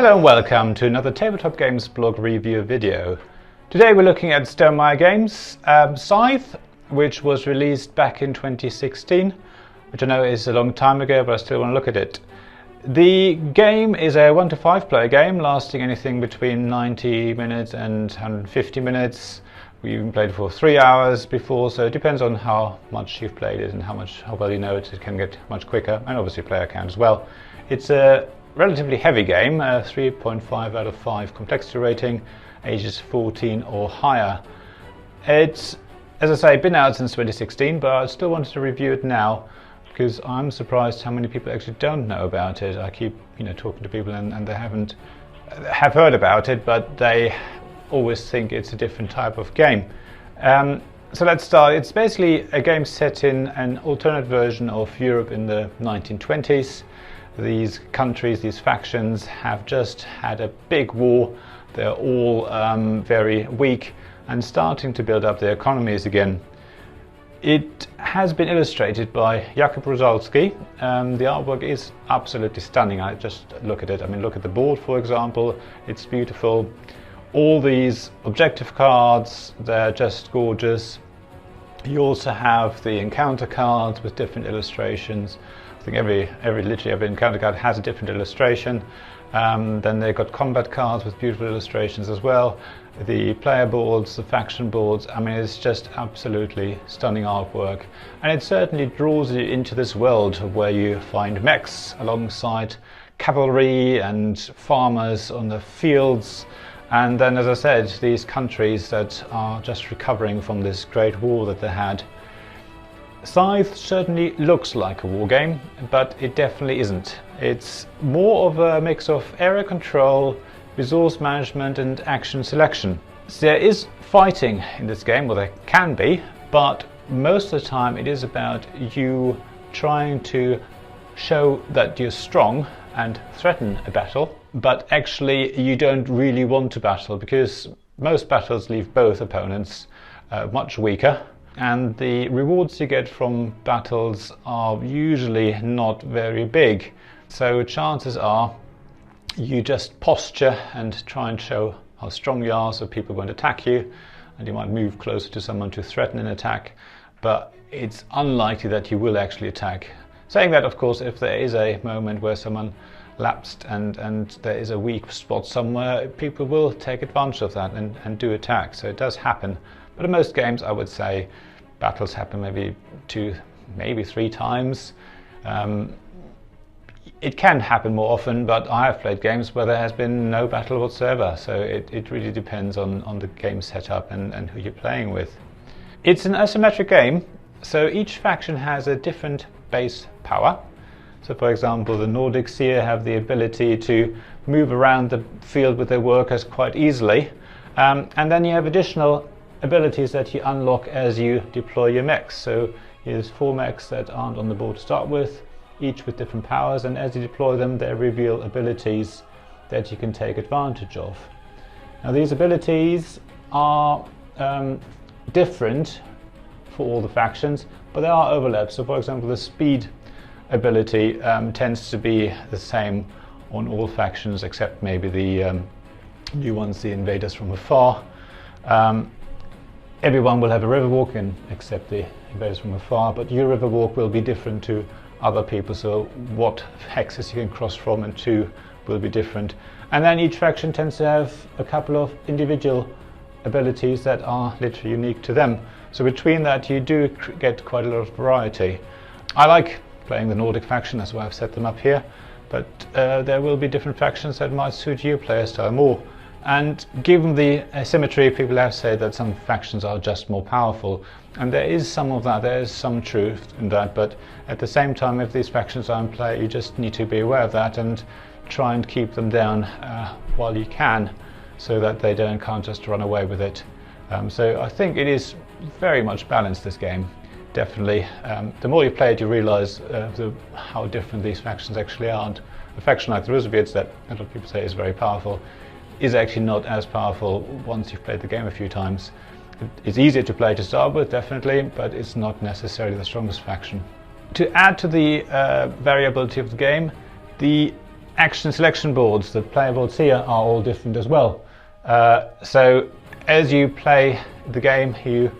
Hello and welcome to another Tabletop Games blog review video. Today we're looking at Stonemaier Games Scythe, which was released back in 2016, which I know is a long time ago, but I still want to look at it. The game is a 1 to 5 player game lasting anything between 90 minutes and 150 minutes. We even played for 3 hours before, so it depends on how much you've played it and how well you know it. It can get much quicker, and obviously player count as well. It's a relatively heavy game, 3.5 out of 5 complexity rating, ages 14 or higher. It's, as I say, been out since 2016, but I still wanted to review it now because I'm surprised how many people actually don't know about it. I keep, talking to people and they have heard about it, but they always think it's a different type of game. So let's start. It's basically a game set in an alternate version of Europe in the 1920s. These countries, these factions, have just had a big war. They're all very weak and starting to build up their economies again. It has been illustrated by Jakub Rusalski. The artwork is absolutely stunning. I just look at it. I mean, look at the board, for example. It's beautiful. All these objective cards, they're just gorgeous. You also have the encounter cards with different illustrations. I think literally every encounter card has a different illustration. Then they've got combat cards with beautiful illustrations as well. The player boards, the faction boards, I mean, it's just absolutely stunning artwork. And it certainly draws you into this world where you find mechs alongside cavalry and farmers on the fields. And then, as I said, these countries that are just recovering from this great war that they had. Scythe certainly looks like a war game, but it definitely isn't. It's more of a mix of area control, resource management and action selection. So there is fighting in this game, well there can be, but most of the time it is about you trying to show that you're strong and threaten a battle, but actually you don't really want to battle because most battles leave both opponents much weaker. And the rewards you get from battles are usually not very big. So chances are you just posture and try and show how strong you are so people won't attack you, and you might move closer to someone to threaten an attack, but it's unlikely that you will actually attack. Saying that, of course, if there is a moment where someone lapsed and there is a weak spot somewhere, people will take advantage of that and do attack. So it does happen. But in most games, I would say battles happen maybe 2, maybe 3 times. It can happen more often, but I have played games where there has been no battle whatsoever. So it really depends on the game setup and who you're playing with. It's an asymmetric game, so each faction has a different base power. So for example, the Nordics here have the ability to move around the field with their workers quite easily. And then you have additional abilities that you unlock as you deploy your mechs. So here's 4 mechs that aren't on the board to start with, each with different powers, and as you deploy them they reveal abilities that you can take advantage of. Now these abilities are different for all the factions, but there are overlaps. So for example, the speed ability tends to be the same on all factions except maybe the new ones, the invaders from afar. Everyone will have a river walk except the invaders from afar, but your river walk will be different to other people, so what hexes you can cross from and to will be different. And then each faction tends to have a couple of individual abilities that are literally unique to them. So between that you do get quite a lot of variety. I like playing the Nordic faction, that's why I've set them up here, but there will be different factions that might suit your player style more. And given the asymmetry, people have said that some factions are just more powerful, and there is some of that, there is some truth in that, but at the same time, if these factions are in play, you just need to be aware of that and try and keep them down while you can, so that they can't just run away with it. So I think it is very much balanced, this game, definitely. The more you play it, you realise how different these factions actually are. And a faction like the Russoviets, that a lot of people say is very powerful, is actually not as powerful once you've played the game a few times. It's easier to play to start with, definitely, but it's not necessarily the strongest faction. To add to the variability of the game, the action selection boards, the player boards here, are all different as well. So as you play the game, you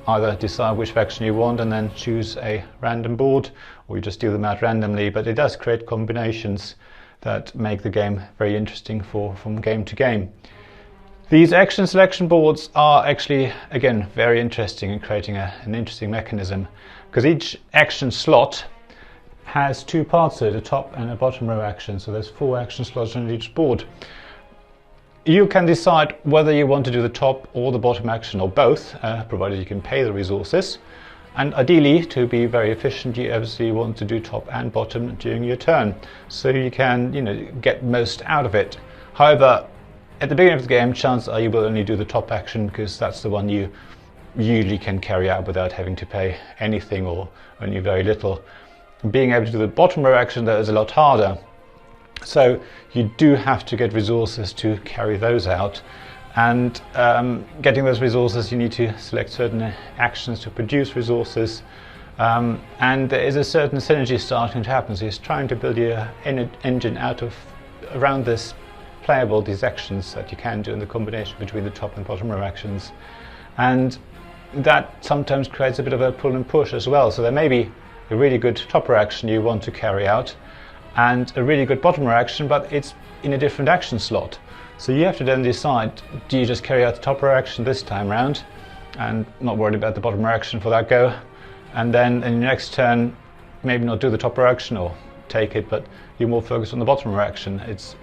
either decide which faction you want and then choose a random board, or you just deal them out randomly, but it does create combinations that make the game very interesting from game to game. These action selection boards are actually, again, very interesting in creating an interesting mechanism, because each action slot has two parts to it, a top and a bottom row action, so there's 4 action slots on each board. You can decide whether you want to do the top or the bottom action, or both, provided you can pay the resources. And ideally, to be very efficient, you obviously want to do top and bottom during your turn, so you can, get most out of it. However, at the beginning of the game, chances are you will only do the top action, because that's the one you usually can carry out without having to pay anything or only very little. Being able to do the bottom row action, though, is a lot harder. So you do have to get resources to carry those out, and getting those resources, you need to select certain actions to produce resources, and there is a certain synergy starting to happen. So he's trying to build your engine around this playable, these actions that you can do in the combination between the top and bottom row actions, and that sometimes creates a bit of a pull and push as well. So there may be a really good top row action you want to carry out and a really good bottom row action, but it's in a different action slot. So you have to then decide, do you just carry out the top row action this time round and not worry about the bottom row action for that go, and then in your next turn maybe not do the top row action, or take it, but you're more focused on the bottom row action. It's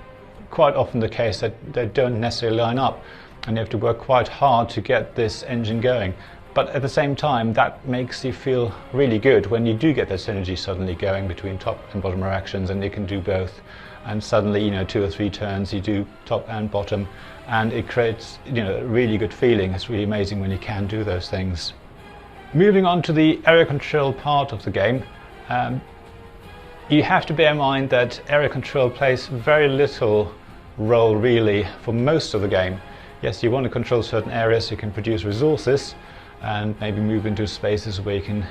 quite often the case that they don't necessarily line up, and you have to work quite hard to get this engine going. But at the same time, that makes you feel really good when you do get that synergy suddenly going between top and bottom row actions, and you can do both. And suddenly, 2 or 3 turns, you do top and bottom, and it creates, a really good feeling. It's really amazing when you can do those things. Moving on to the area control part of the game, you have to bear in mind that area control plays very little role really for most of the game. Yes, you want to control certain areas so you can produce resources, and maybe move into spaces where you can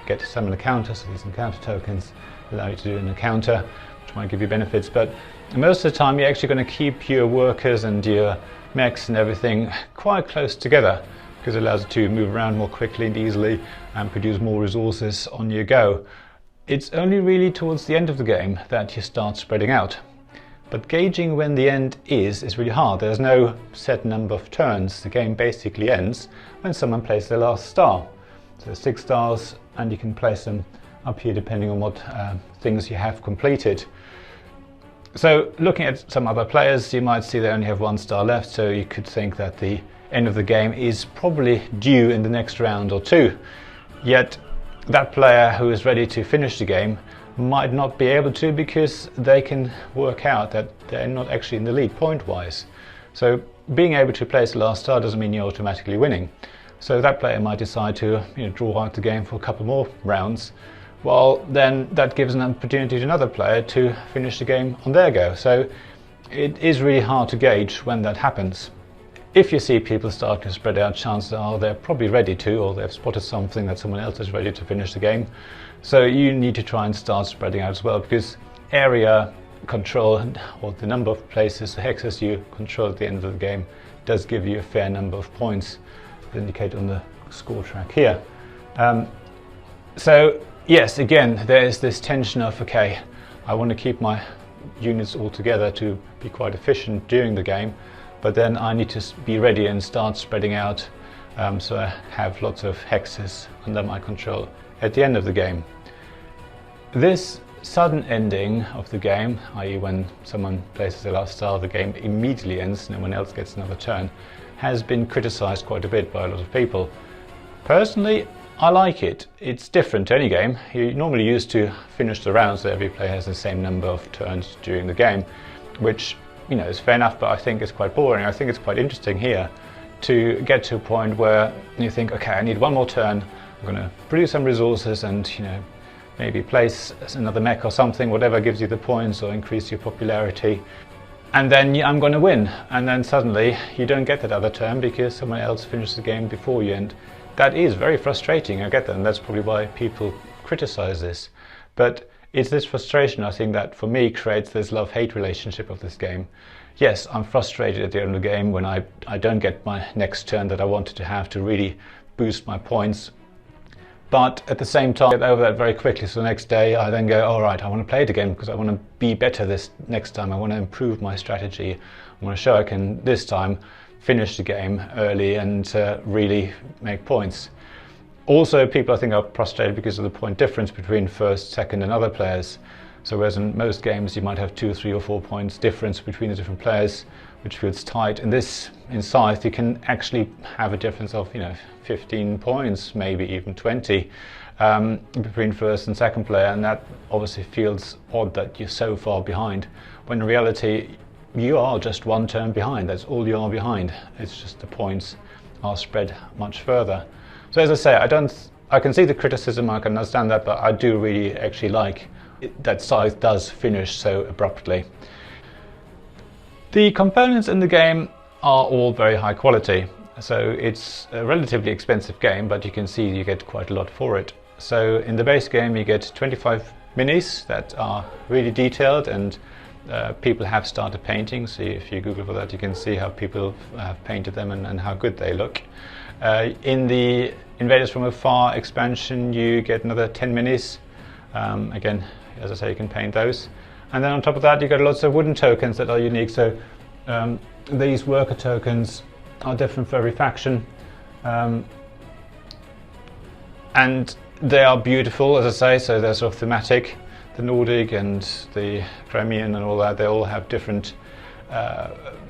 get some encounters. So these encounter tokens allow you to do an encounter, which might give you benefits, but most of the time you're actually going to keep your workers and your mechs and everything quite close together, because it allows you to move around more quickly and easily and produce more resources on your go. It's only really towards the end of the game that you start spreading out. But gauging when the end is really hard. There's no set number of turns. The game basically ends when someone places their last star. So there's 6 stars, and you can place them up here depending on what things you have completed. So looking at some other players, you might see they only have 1 star left, so you could think that the end of the game is probably due in the next round or 2. Yet that player who is ready to finish the game might not be able to, because they can work out that they're not actually in the lead point-wise. So being able to place the last star doesn't mean you're automatically winning. So that player might decide to draw out the game for a couple more rounds. Well, then that gives an opportunity to another player to finish the game on their go. So it is really hard to gauge when that happens. If you see people start to spread out, chances are they're probably ready to, or they've spotted something that someone else is ready to finish the game. So you need to try and start spreading out as well, because area control, or the number of places, the hexes you control at the end of the game, does give you a fair number of points, as indicated on the score track here. So yes, again, there is this tension of, okay, I want to keep my units all together to be quite efficient during the game, but then I need to be ready and start spreading out, so I have lots of hexes under my control at the end of the game. This sudden ending of the game, i.e. when someone places the last star, the game immediately ends, no one else gets another turn, has been criticized quite a bit by a lot of people. Personally, I like it. It's different to any game. You're normally used to finish the round, so every player has the same number of turns during the game, which is fair enough, but I think it's quite boring. I think it's quite interesting here to get to a point where you think, okay, I need 1 more turn, I'm going to produce some resources and maybe place another mech or something, whatever gives you the points or increase your popularity, and then I'm going to win. And then suddenly you don't get that other turn because someone else finished the game before you, and that is very frustrating. I get that, and that's probably why people criticize this. But it's this frustration, I think, that for me creates this love-hate relationship of this game. Yes, I'm frustrated at the end of the game when I don't get my next turn that I wanted to have to really boost my points. But at the same time, I get over that very quickly. So the next day I then go, all right, I want to play it again because I want to be better this next time. I want to improve my strategy. I want to show I can this time finish the game early and really make points. Also, people I think are frustrated because of the point difference between first, second and other players. So whereas in most games you might have 2, 3 or 4 points difference between the different players, which feels tight. In Scythe you can actually have a difference of 15 points, maybe even 20 between first and second player, and that obviously feels odd that you're so far behind, when in reality you are just one turn behind. That's all you are behind. It's just the points are spread much further. So as I say, I can see the criticism, I can understand that, but I do really actually like that Scythe does finish so abruptly. The components in the game are all very high quality, so it's a relatively expensive game, but you can see you get quite a lot for it. So in the base game you get 25 minis that are really detailed, and people have started painting, so if you Google for that you can see how people have painted them and how good they look. In the Invaders from Afar expansion you get another 10 minis. Again, as I say, you can paint those. And then on top of that you got lots of wooden tokens that are unique. So these worker tokens are different for every faction. And they are beautiful, as I say, so they're sort of thematic. The Nordic and the Crimean and all that, they all have different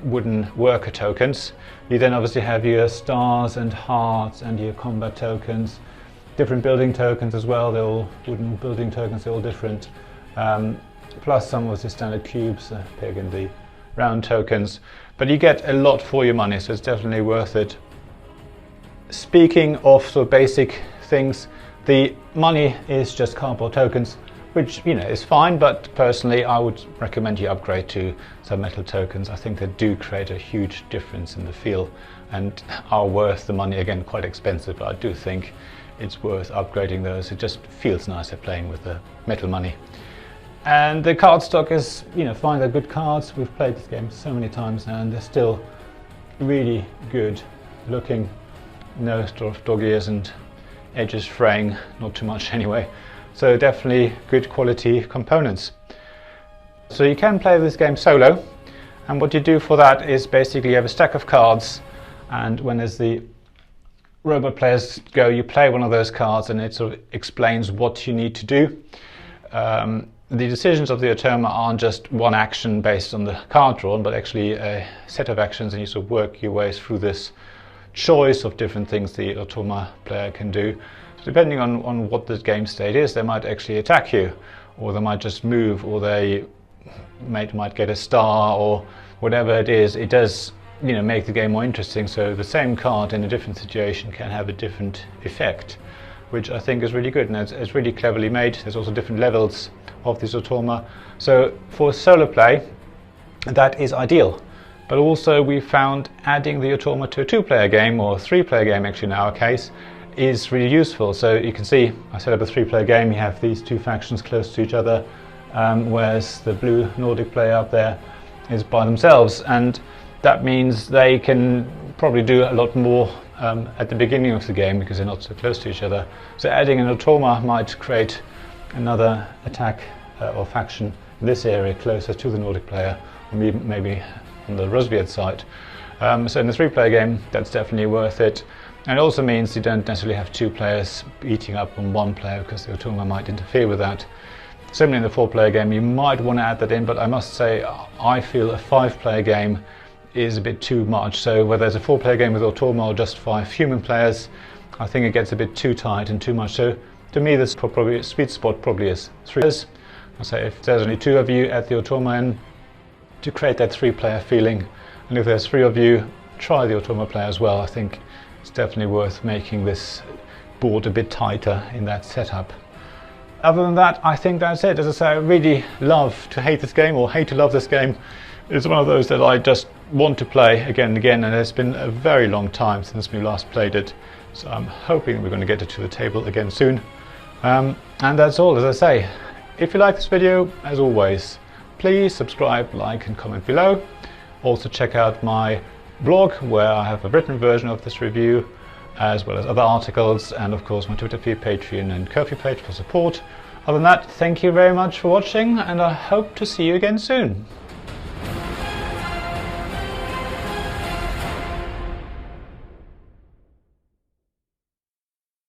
wooden worker tokens. You then obviously have your stars and hearts and your combat tokens, different building tokens as well. They're all wooden building tokens, they're all different. Plus some of the standard cubes, pig and the round tokens. But you get a lot for your money, so it's definitely worth it. Speaking of sort of basic things, the money is just cardboard tokens, which is fine, but personally I would recommend you upgrade to some metal tokens. I think they do create a huge difference in the feel and are worth the money. Again, quite expensive, but I do think it's worth upgrading those. It just feels nicer playing with the metal money. And the card stock is fine. They're good cards. We've played this game so many times now and they're still really good looking. No sort of dog ears and edges fraying, not too much anyway. So definitely good quality components. So you can play this game solo, and what you do for that is basically you have a stack of cards, and when as the robot players go, you play one of those cards and it sort of explains what you need to do. The decisions of the automa aren't just one action based on the card drawn, but actually a set of actions, and you sort of work your way through this choice of different things the automa player can do. Depending on what the game state is, they might actually attack you, or they might just move, or they might get a star, or whatever it is. It does make the game more interesting, so the same card in a different situation can have a different effect, which I think is really good, and it's really cleverly made. There's also different levels of this automa, so for solo play that is ideal. But also we found adding the automa to a 2-player game, or a 3-player game actually in our case, is really useful. So you can see I set up a 3-player game. You have these two factions close to each other, whereas the blue Nordic player up there is by themselves, and that means they can probably do a lot more at the beginning of the game because they're not so close to each other. So adding an automa might create another attack or faction in this area closer to the Nordic player, or maybe on the Rosviet side. So in the 3-player game that's definitely worth it. And it also means you don't necessarily have 2 players beating up on 1 player because the automa might interfere with that. Similarly in the 4-player game you might want to add that in, but I must say I feel a 5-player game is a bit too much. So whether it's a 4-player game with automa or just 5 human players, I think it gets a bit too tight and too much. So to me this probably sweet spot probably is 3 players. I say if there's only 2 of you at the automa end to create that 3-player feeling, and if there's 3 of you, try the automa player as well. I think it's definitely worth making this board a bit tighter in that setup. Other than that, I think that's it. As I say, I really love to hate this game, or hate to love this game. It's one of those that I just want to play again and again, and it's been a very long time since we last played it. So I'm hoping we're going to get it to the table again soon. And that's all. As I say, If you like this video, as always, please subscribe, like and comment below. Also check out my blog where I have a written version of this review, as well as other articles, and of course my Twitter feed, Patreon and Ko-fi page for support. Other than that, thank you very much for watching, and I hope to see you again soon.